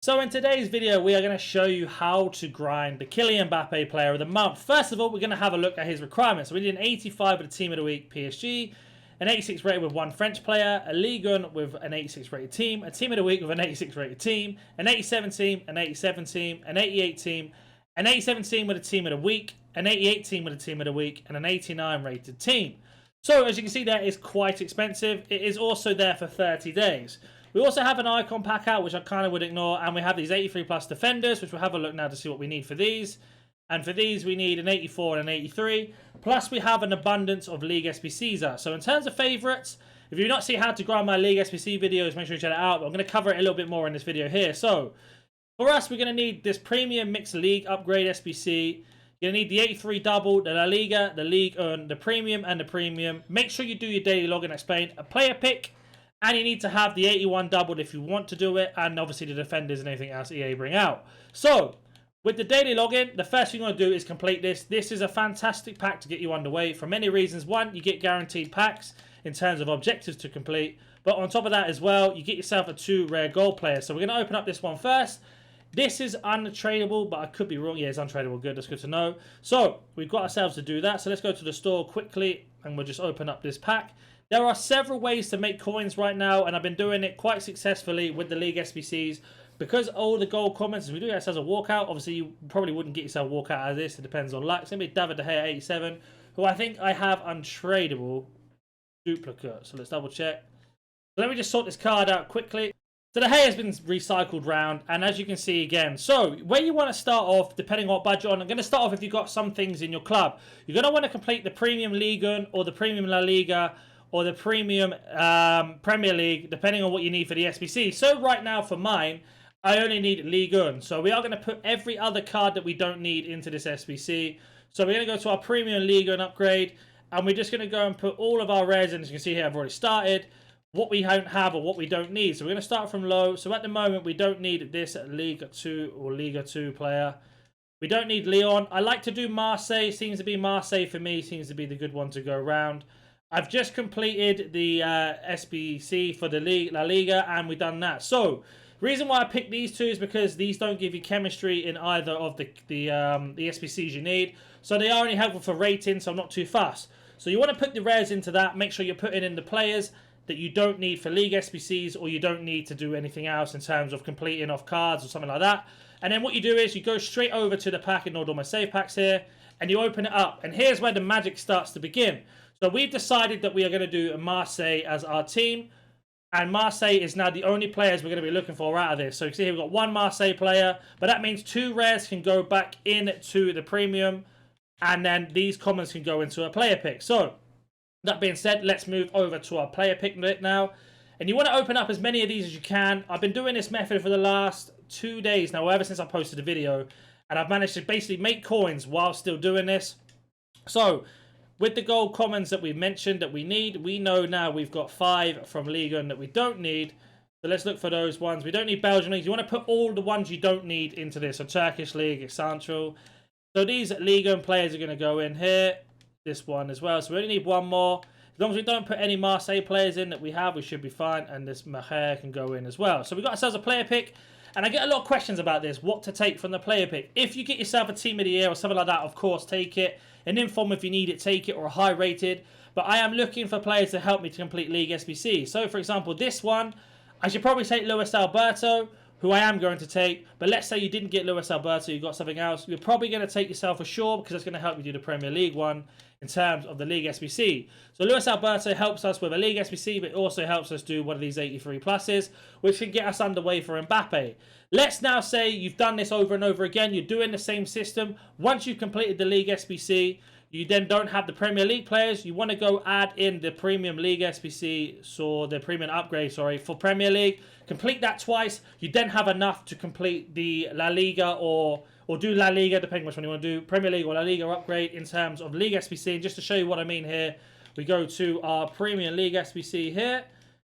So in today's video, we are going to show you how to grind the Kylian Mbappe Player of the Month. First of all, we're going to have a look at his requirements. So we need an 85 with the Team of the Week PSG, an 86 rated with one French player, a Ligue 1 with an 86 rated team, a Team of the Week with an 86 rated team, an 87 team, an 87 team, an 88 team, an 87 team with a Team of the Week, an 88 team with a Team of the Week, and an 89 rated team. So as you can see, that is quite expensive. It is also there for 30 days. We also have an icon pack out, which I kind of would ignore, and we have these 83 plus defenders, which we'll have a look now to see what we need for these. And for these, we need an 84 and an 83. Plus, we have an abundance of League SBCs. So in terms of favourites, if you've not seen how to grind my League SBC videos, make sure you check it out. But I'm going to cover it a little bit more in this video here. So for us, we're going to need this Premium Mixed League Upgrade SBC. You're going to need the 83 double, the La Liga, the Ligue 1, the Premium, and the Premium. Make sure you do your daily login explained. A player pick. And you need to have the 81 doubled if you want to do it. And obviously the defenders and anything else EA bring out. So, with the daily login, the first thing you want to do is complete this. This is a fantastic pack to get you underway for many reasons. One, you get guaranteed packs in terms of objectives to complete. But on top of that as well, you get yourself a 2 rare gold players. So we're going to open up this one first. This is untradeable, but I could be wrong. Yeah, it's untradeable. Good, that's good to know. So, we've got ourselves to do that. So let's go to the store quickly and we'll just open up this pack. There are several ways to make coins right now, and I've been doing it quite successfully with the League SBCs. Because all the gold comments, we do get ourselves a walkout. Obviously, you probably wouldn't get yourself a walkout out of this. It depends on luck. It's going to be David De Gea 87, who I think I have untradeable duplicate. So let's double check. So let me just sort this card out quickly. So De Gea has been recycled round, and as you can see again, so where you want to start off, depending on what budget on, I'm going to start off if you've got some things in your club. You're going to want to complete the Premium Ligue 1 or the Premium La Liga, or the Premium Premier League, depending on what you need for the SBC. So right now for mine, I only need Ligue 1. So we are going to put every other card that we don't need into this SBC. So we're going to go to our Premium Ligue 1 upgrade, and we're just going to go and put all of our rares, and as you can see here, I've already started, what we don't have or what we don't need. So we're going to start from low. So at the moment, we don't need this Ligue 2 or Liga 2 player. We don't need Lyon. I like to do Marseille. Seems to be Marseille for me. Seems to be the good one to go around. I've just completed the SBC for the La Liga, and we've done that. So, reason why I picked these two is because these don't give you chemistry in either of the SBCs you need. So they are only helpful for rating, so I'm not too fast. So you want to put the rares into that. Make sure you're putting in the players that you don't need for League SBCs, or you don't need to do anything else in terms of completing off cards or something like that. And then what you do is you go straight over to the pack, ignore all my save packs here, and you open it up. And here's where the magic starts to begin. So we've decided that we are going to do Marseille as our team. And Marseille is now the only players we're going to be looking for out of this. So you can see here we've got one Marseille player. But that means 2 rares can go back into the premium. And then these commons can go into a player pick. So that being said, let's move over to our player pick now. And you want to open up as many of these as you can. I've been doing this method for the last 2 days now, ever since I posted the video. And I've managed to basically make coins while still doing this. So with the gold commons that we mentioned that we need, we know now we've got 5 from Ligue 1 that we don't need. So let's look for those ones. We don't need Belgian leagues. You want to put all the ones you don't need into this. So Turkish League, Central. So these Ligue 1 players are going to go in here. This one as well. So we only need one more. As long as we don't put any Marseille players in that we have, we should be fine. And this Maher can go in as well. So we've got ourselves a player pick. And I get a lot of questions about this, what to take from the player pick. If you get yourself a team of the year or something like that, of course, take it. An inform if you need it, take it, or a high rated. But I am looking for players to help me to complete League SBC. So, for example, this one, I should probably take Luis Alberto, who I am going to take. But let's say you didn't get Luis Alberto, you got something else. You're probably going to take yourself a Shaw because it's going to help you do the Premier League one in terms of the League SBC. So Luis Alberto helps us with a League SBC, but it also helps us do one of these 83 pluses, which can get us underway for Mbappe. Let's now say you've done this over and over again. You're doing the same system. Once you've completed the League SBC, you then don't have the Premier League players. You want to go add in the Premium League SBC, so the Premium Upgrade, for Premier League. Complete that twice. You then have enough to complete the La Liga or do La Liga, depending which one you want to do. Premier League or La Liga upgrade in terms of League SBC. And just to show you what I mean here, we go to our Premium League SBC here,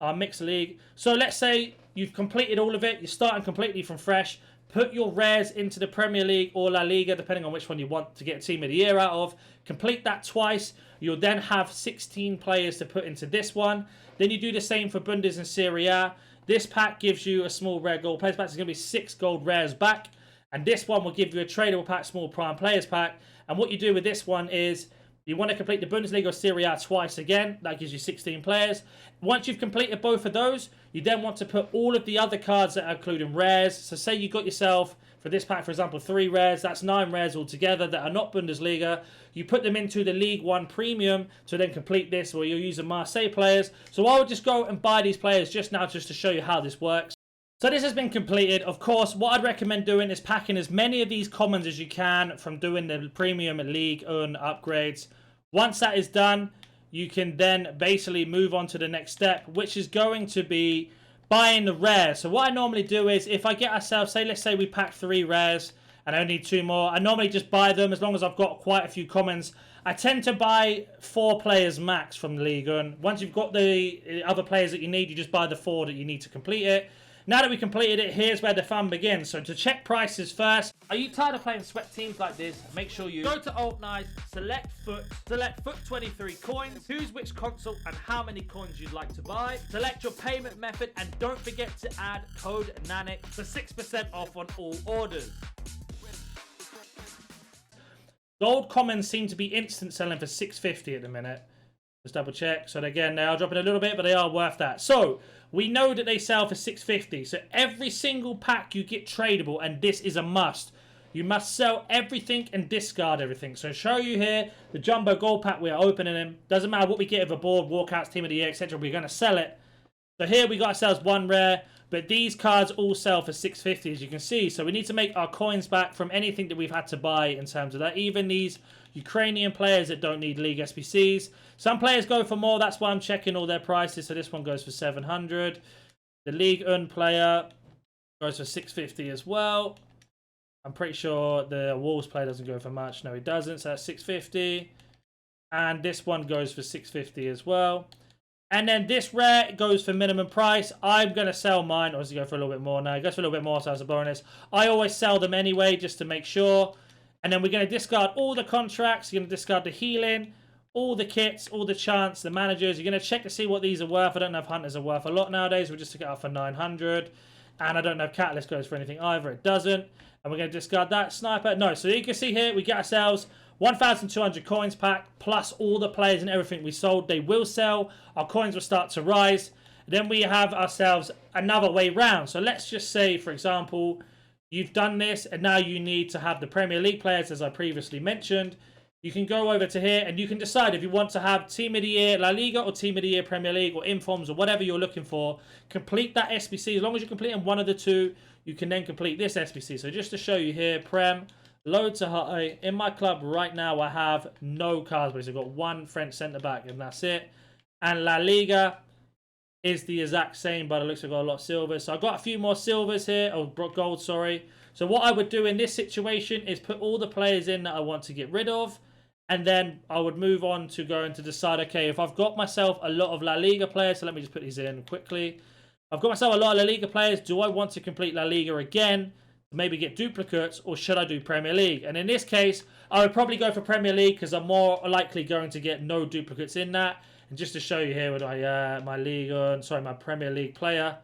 our Mixed League. So let's say you've completed all of it. You're starting completely from fresh. Put your rares into the Premier League or La Liga, depending on which one you want to get a team of the year out of. Complete that twice. You'll then have 16 players to put into this one. Then you do the same for Bundes and Serie A. This pack gives you a small rare gold players pack. It's going to be 6 gold rares back. And this one will give you a tradable pack, small prime players pack. And what you do with this one is you want to complete the Bundesliga or Serie A twice again. That gives you 16 players. Once you've completed both of those, you then want to put all of the other cards that are including rares. So say you got yourself, for this pack, for example, 3 rares. That's 9 rares altogether that are not Bundesliga. You put them into the League 1 Premium to then complete this, where you're using Marseille players. So I would just go and buy these players just now just to show you how this works. So this has been completed. Of course, what I'd recommend doing is packing as many of these commons as you can from doing the Premium League and upgrades. Once that is done, you can then basically move on to the next step, which is going to be buying the rares. So what I normally do is, if I get ourselves, let's say we pack 3 rares and I only need 2 more, I normally just buy them as long as I've got quite a few commons. I tend to buy 4 players max from the league, and once you've got the other players that you need, you just buy the 4 that you need to complete it. Now that we completed it, here's where the fun begins. So to check prices first. Are you tired of playing sweat teams like this? Make sure you go to Alt Nice, select Foot 23 coins, choose which console and how many coins you'd like to buy, select your payment method, and don't forget to add code NANIC for 6% off on all orders. Gold commons seem to be instant selling for $6.50 at the minute. Let's double check. So again, they are dropping a little bit, but they are worth that. So we know that they sell for $6.50. So every single pack you get tradable, and this is a must. You must sell everything and discard everything. So show you here the jumbo gold pack. We are opening them. Doesn't matter what we get of a board, walkouts, team of the year, etc. We're going to sell it. So here we got ourselves 1 rare, but these cards all sell for $6.50, as you can see. So we need to make our coins back from anything that we've had to buy in terms of that. Even these Ukrainian players that don't need League SBCs. Some players go for more. That's why I'm checking all their prices. So this one goes for 700. The League Un player goes for 650 as well. I'm pretty sure the Wolves player doesn't go for much. No, he doesn't. So that's 650. And this one goes for 650 as well. And then this rare goes for minimum price. I'm going to sell mine. Or does it go for a little bit more? No, it goes for a little bit more, so that's a bonus. I always sell them anyway, just to make sure. And then we're going to discard all the contracts. You're going to discard the healing, all the kits, all the chants, the managers. You're going to check to see what these are worth. I don't know if Hunters are worth a lot nowadays. We'll just took it out for 900. And I don't know if Catalyst goes for anything either. It doesn't. And we're going to discard that. Sniper. No. So you can see here, we get ourselves 1,200 coins pack, plus all the players and everything we sold. They will sell. Our coins will start to rise. Then we have ourselves another way round. So let's just say, for example, you've done this and now you need to have the Premier League players, as I previously mentioned. You can go over to here and you can decide if you want to have Team of the Year La Liga or Team of the Year Premier League or Informs or whatever you're looking for. Complete that SBC. As long as you're completing one of the two, you can then complete this SBC. So just to show you here, Prem, low to high. In my club right now, I have no cards, but I've got 1 French centre-back and that's it. And La Liga is the exact same, but it looks like I've got a lot of silvers. So I've got a few more silvers here, or gold, sorry. So what I would do in this situation is put all the players in that I want to get rid of. And then I would move on to going to decide, okay, if I've got myself a lot of La Liga players, so let me just put these in quickly. I've got myself a lot of La Liga players. Do I want to complete La Liga again? Maybe get duplicates, or should I do Premier League? And in this case, I would probably go for Premier League because I'm more likely going to get no duplicates in that. And just to show you here with my Premier League player,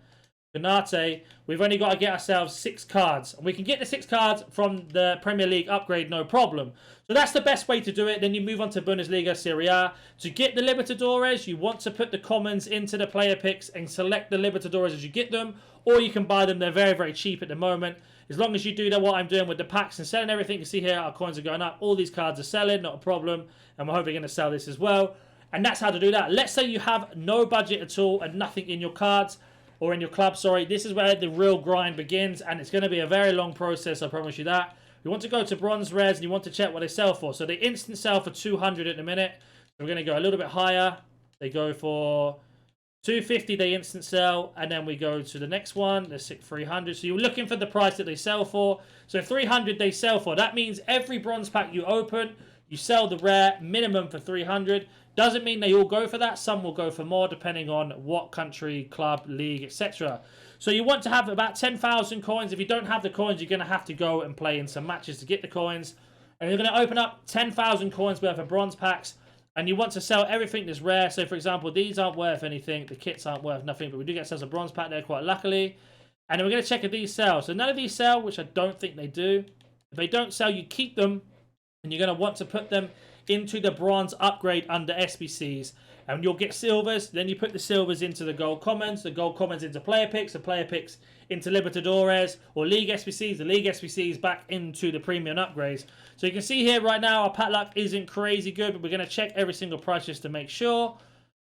Konate, we've only got to get ourselves 6 cards. And we can get the 6 cards from the Premier League upgrade, no problem. So that's the best way to do it. Then you move on to Bundesliga, Serie A. To get the Libertadores, you want to put the commons into the player picks and select the Libertadores as you get them. Or you can buy them. They're very, very cheap at the moment. As long as you do that, what I'm doing with the packs and selling everything, you can see here our coins are going up. All these cards are selling, not a problem. And we're hoping going to sell this as well. And that's how to do that. Let's say you have no budget at all and nothing in your cards or in your club, sorry. This is where the real grind begins, and it's going to be a very long process, I promise you that. You want to go to bronze rares and you want to check what they sell for. So they instant sell for 200 at the minute. So we're going to go a little bit higher. They go for 250, they instant sell, and then we go to the next one. There's 300. So you're looking for the price that they sell for. So 300 they sell for. That means every bronze pack you open, you sell the rare minimum for 300. Doesn't mean they all go for that. Some will go for more depending on what country, club, league, etc. So you want to have about 10,000 coins. If you don't have the coins, you're going to have to go and play in some matches to get the coins. And you're going to open up 10,000 coins worth of bronze packs. And you want to sell everything that's rare. So, for example, these aren't worth anything. The kits aren't worth nothing. But we do get ourselves a bronze pack there, quite luckily. And then we're going to check if these sell. So, none of these sell, which I don't think they do. If they don't sell, you keep them. And you're going to want to put them into the bronze upgrade under SBCs. And you'll get silvers. Then you put the silvers into the gold commons. The gold commons into player picks. The player picks into Libertadores or League SBCs. The League SBCs back into the premium upgrades. So you can see here right now our pack luck isn't crazy good. But we're going to check every single price just to make sure.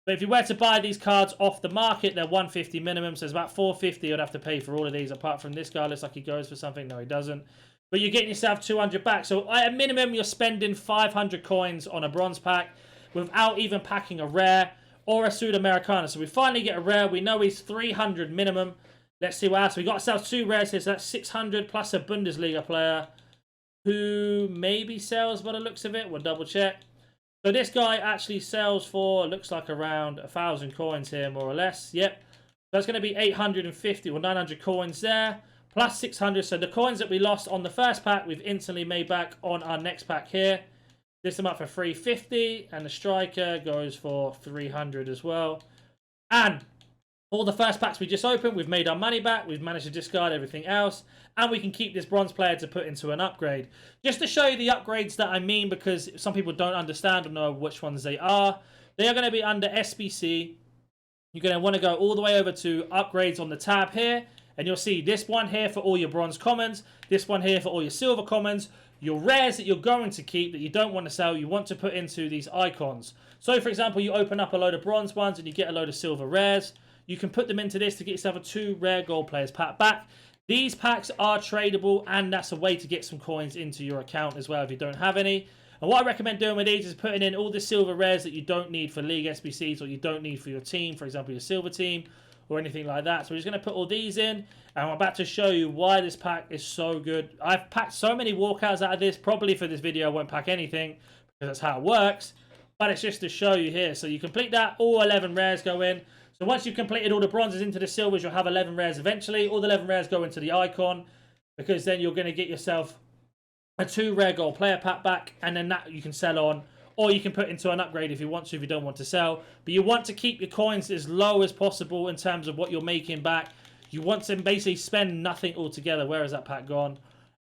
But if you were to buy these cards off the market, they're 150 minimum. So it's about 450 you'd have to pay for all of these. Apart from this guy, looks like he goes for something. No, he doesn't. But you're getting yourself 200 back. So at a minimum, you're spending 500 coins on a bronze pack without even packing a rare or a Sudamericana. So we finally get a rare. We know he's 300 minimum. Let's see what else. We got ourselves 2 rares here. So that's 600 plus a Bundesliga player who maybe sells by the looks of it. We'll double check. So this guy actually sells for, looks like around 1,000 coins here, more or less. Yep. That's going to be 850 or 900 coins there. Plus 600. So the coins that we lost on the first pack, we've instantly made back on our next pack here. This them up for 350, and the striker goes for 300 as well. And all the first packs we just opened, we've made our money back. We've managed to discard everything else, and we can keep this bronze player to put into an upgrade. Just to show you the upgrades that I mean, because some people don't understand or know which ones they are. They are going to be under SBC. You're going to want to go all the way over to upgrades on the tab here, and you'll see this one here for all your bronze commons, this one here for all your silver commons. Your rares that you're going to keep that you don't want to sell, you want to put into these icons. So, for example, you open up a load of bronze ones and you get a load of silver rares. You can put them into this to get yourself a 2 rare gold players pack back. These packs are tradable, and that's a way to get some coins into your account as well if you don't have any. And what I recommend doing with these is putting in all the silver rares that you don't need for League SBCs or you don't need for your team, for example, your silver team or anything like that. So we're just going to put all these in, and I'm about to show you why this pack is so good. I've packed so many walkouts out of this. Probably for this video I won't pack anything because that's how it works, but it's just to show you here. So you complete that, all 11 rares go in. So once you've completed all the bronzes into the silvers, you'll have 11 rares eventually. All the 11 rares go into the icon, because then you're going to get yourself a 2 rare gold player pack back, and then that you can sell on. Or you can put into an upgrade if you want to, if you don't want to sell. But you want to keep your coins as low as possible in terms of what you're making back. You want to basically spend nothing altogether. Where has that pack gone?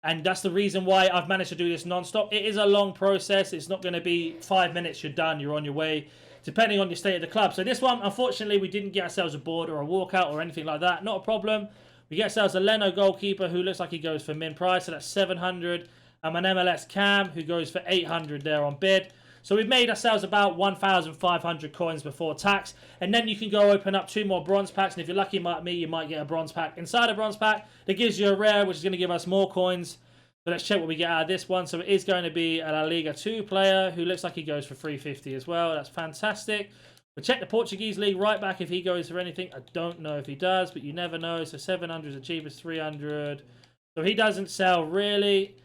And that's the reason why I've managed to do this non-stop. It is a long process. It's not going to be 5 minutes, you're done, you're on your way, depending on your state of the club. So this one, unfortunately, we didn't get ourselves a board or a walkout or anything like that. Not a problem. We get ourselves a Leno goalkeeper who looks like he goes for min price. So that's 700. And an MLS Cam who goes for 800 there on bid. So we've made ourselves about 1,500 coins before tax. And then you can go open up 2 more bronze packs. And if you're lucky like me, you might get a bronze pack inside a bronze pack that gives you a rare, which is going to give us more coins. But let's check what we get out of this one. So it is going to be a La Liga 2 player who looks like he goes for 350 as well. That's fantastic. We'll check the Portuguese league right back if he goes for anything. I don't know if he does, but you never know. So 700 is the cheapest, 300. So he doesn't sell really.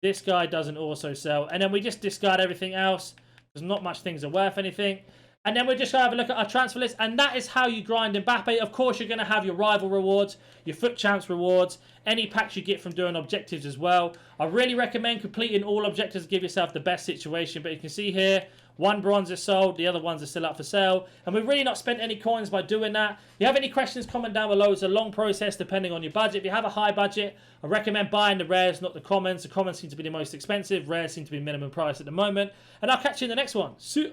This guy doesn't also sell. And then we just discard everything else. There's not much things are worth anything. And then we're just going to have a look at our transfer list. And that is how you grind Mbappe. Of course, you're going to have your rival rewards, your foot champs rewards, any packs you get from doing objectives as well. I really recommend completing all objectives to give yourself the best situation. But you can see here, 1 bronze is sold, the other ones are still up for sale. And we've really not spent any coins by doing that. If you have any questions, comment down below. It's a long process depending on your budget. If you have a high budget, I recommend buying the rares, not the commons. The commons seem to be the most expensive. Rares seem to be minimum price at the moment. And I'll catch you in the next one. See you.